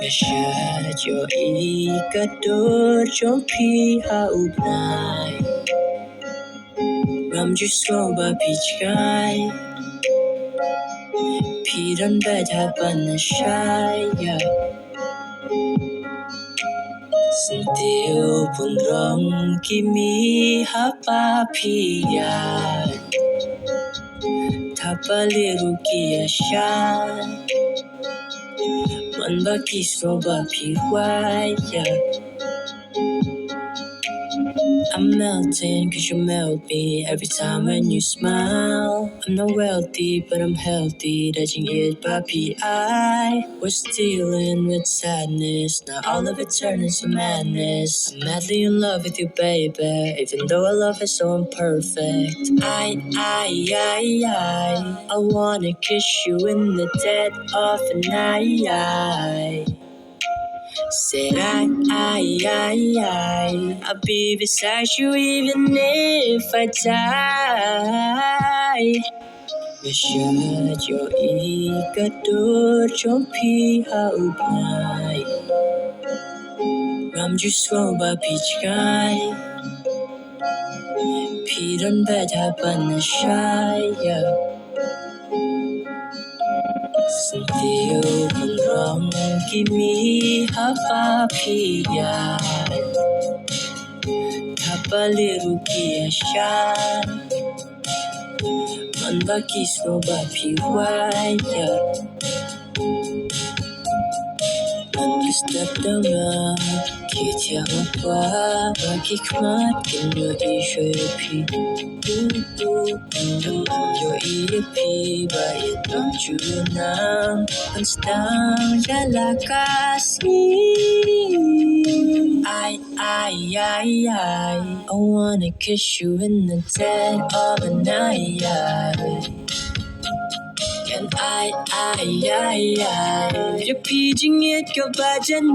Shut your ego trong pi hao nai ram ju so ba pi chai pi ran ba ta ban shai ya sin teo pun rong ki mi ha pa pi ya ta pa le ru ki ya sha man ba ki so ba pi hua ya. I'm melting cause you melt me every time when you smile. I'm not wealthy but I'm healthy, touching it puppy. I was dealing with sadness, now all of it turned into madness. I'm madly in love with you, baby, even though our love is so imperfect. I wanna kiss you in the dead of the night. Said I'll be beside you even if I die. Shut your ego door, trong pi hao bai. Ram ju so ba pi chai, pi ran ba ta ban shai ya. Sintiyo pun rong ki mi ha pa pi ya. Kapaliru kiashan man bakismo bapi waya man kistatanga kitya mapa bakikmat kinyo ishopi yo ipi bayit ang junang Constang jalakasi. I wanna kiss you in the dead of the night. And you're paging it, go by tonight.